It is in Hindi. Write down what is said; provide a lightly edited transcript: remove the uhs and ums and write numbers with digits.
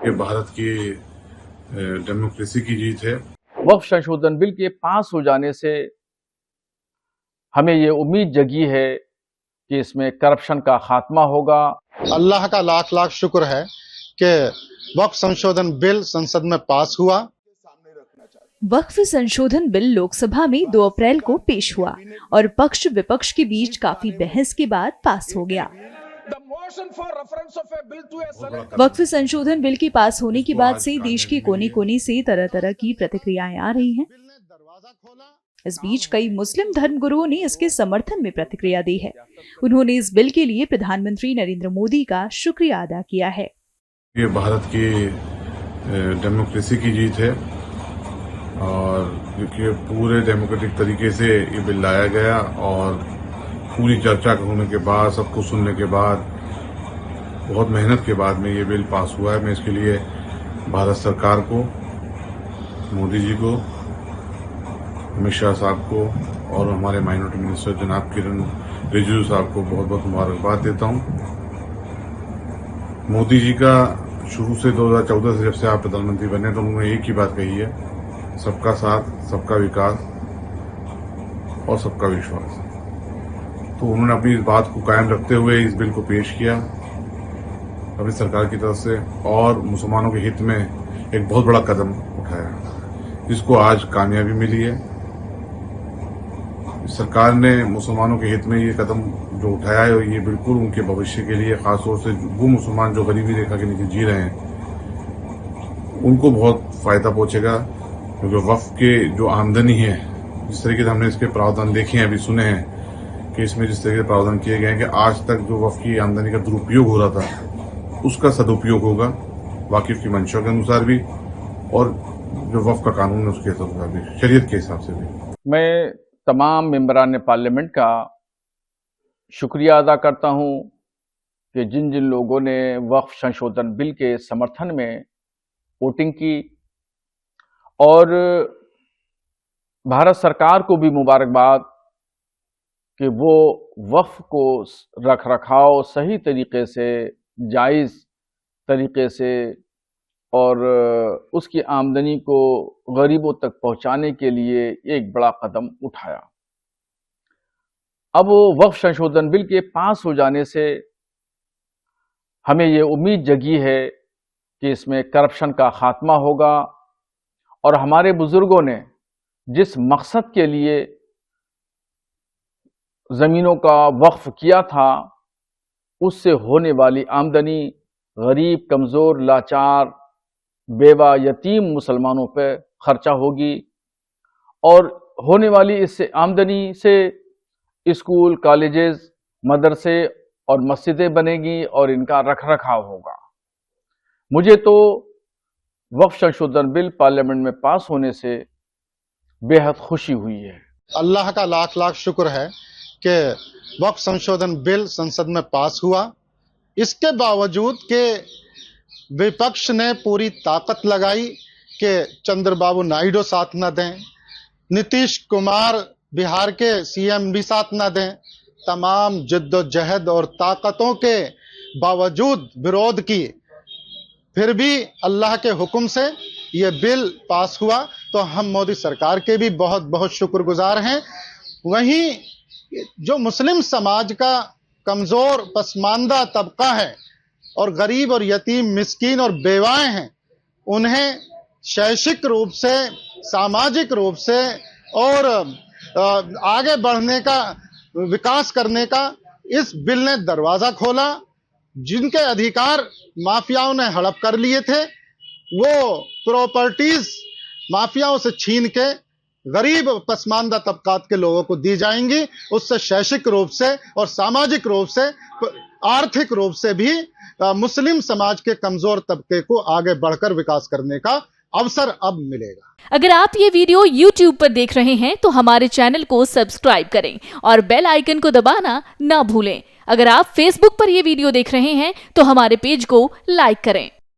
ये भारत की डेमोक्रेसी की जीत है। वक्फ संशोधन बिल के पास हो जाने से हमें ये उम्मीद जगी है कि इसमें करप्शन का खात्मा होगा। अल्लाह का लाख लाख शुक्र है कि वक्फ संशोधन बिल संसद में पास हुआ। वक्फ संशोधन बिल लोकसभा में 2 अप्रैल को पेश हुआ और पक्ष विपक्ष के बीच काफी बहस के बाद पास हो गया। वक्फ संशोधन बिल के पास होने के बाद से देश के कोने कोने से तरह तरह की प्रतिक्रियाएं आ रही हैं। इस बीच कई मुस्लिम धर्मगुरुओं ने इसके समर्थन में प्रतिक्रिया दी है। उन्होंने इस बिल के लिए प्रधानमंत्री नरेंद्र मोदी का शुक्रिया अदा किया है। ये भारत की डेमोक्रेसी की जीत है और क्योंकि पूरे डेमोक्रेटिक तरीके से ये बिल लाया गया और पूरी चर्चा होने के बाद, सबको सुनने के बाद, बहुत मेहनत के बाद में ये बिल पास हुआ है। मैं इसके लिए भारत सरकार को, मोदी जी को, अमित शाह साहब को और हमारे माइनॉरिटी मिनिस्टर जनाब किरण रिजिजू साहब को बहुत बहुत मुबारकबाद देता हूं। मोदी जी का शुरू से 2014 से जब से आप प्रधानमंत्री बने तो उन्होंने एक ही बात कही है, सबका साथ, सबका विकास और सबका विश्वास। तो उन्होंने अपनी इस बात को कायम रखते हुए इस बिल को पेश किया अपनी सरकार की तरफ से और मुसलमानों के हित में एक बहुत बड़ा कदम उठाया, जिसको आज कामयाबी मिली है। सरकार ने मुसलमानों के हित में ये कदम जो उठाया है, ये बिल्कुल उनके भविष्य के लिए, खासतौर से वो मुसलमान जो गरीबी रेखा के नीचे जी रहे हैं, उनको बहुत फायदा पहुंचेगा। क्योंकि वक्फ के जो आमदनी है, जिस तरीके से हमने इसके प्रावधान देखे हैं, अभी सुने हैं कि इसमें जिस तरीके से प्रावधान किए गए हैं कि आज तक जो वक्फ की आमदनी का दुरुपयोग हो रहा था, उसका सदुपयोग होगा, वाकिफ की मंशा के अनुसार भी और जो वक्फ का कानून है उसके अनुसार भी, शरीयत के हिसाब से भी। मैं तमाम मेंबरान पार्लियामेंट का शुक्रिया अदा करता हूं कि जिन जिन लोगों ने वक्फ संशोधन बिल के समर्थन में वोटिंग की, और भारत सरकार को भी मुबारकबाद कि वो वक्फ को रख रखाव सही तरीके से, जायज़ तरीके से और उसकी आमदनी को गरीबों तक पहुंचाने के लिए एक बड़ा कदम उठाया। अब वक्फ संशोधन बिल के पास हो जाने से हमें ये उम्मीद जगी है कि इसमें करप्शन का खात्मा होगा और हमारे बुजुर्गों ने जिस मकसद के लिए ज़मीनों का वक्फ किया था, उससे होने वाली आमदनी गरीब, कमज़ोर, लाचार, बेवा, यतीम मुसलमानों पर खर्चा होगी और होने वाली इस आमदनी से स्कूल, कॉलेजेस, मदरसे और मस्जिदें बनेगी और इनका रख रखाव होगा। मुझे तो वक्फ संशोधन बिल पार्लियामेंट में पास होने से बेहद खुशी हुई है। अल्लाह का लाख लाख शुक्र है कि वक्फ संशोधन बिल संसद में पास हुआ। इसके बावजूद कि विपक्ष ने पूरी ताकत लगाई कि चंद्रबाबू नायडू साथ न दें, नीतीश कुमार बिहार के सीएम भी साथ न दें, तमाम जिद्दोजहद और ताकतों के बावजूद विरोध की, फिर भी अल्लाह के हुक्म से ये बिल पास हुआ। तो हम मोदी सरकार के भी बहुत बहुत शुक्रगुजार हैं। वहीं जो मुस्लिम समाज का कमजोर पसमानदा तबका है और गरीब और यतीम, मिस्कीन और बेवाएं हैं, उन्हें शैक्षिक रूप से, सामाजिक रूप से और आगे बढ़ने का, विकास करने का इस बिल ने दरवाजा खोला। जिनके अधिकार माफियाओं ने हड़प कर लिए थे, वो प्रॉपर्टीज माफियाओं से छीन के गरीब पसमानदा तबकात के लोगों को दी जाएंगी। उससे शैक्षिक रूप से और सामाजिक रूप से, आर्थिक रूप से भी मुस्लिम समाज के कमजोर तबके को आगे बढ़कर विकास करने का अवसर अब मिलेगा। अगर आप ये वीडियो YouTube पर देख रहे हैं तो हमारे चैनल को सब्सक्राइब करें और बेल आइकन को दबाना ना भूलें। अगर आप Facebook पर ये वीडियो देख रहे हैं तो हमारे पेज को लाइक करें।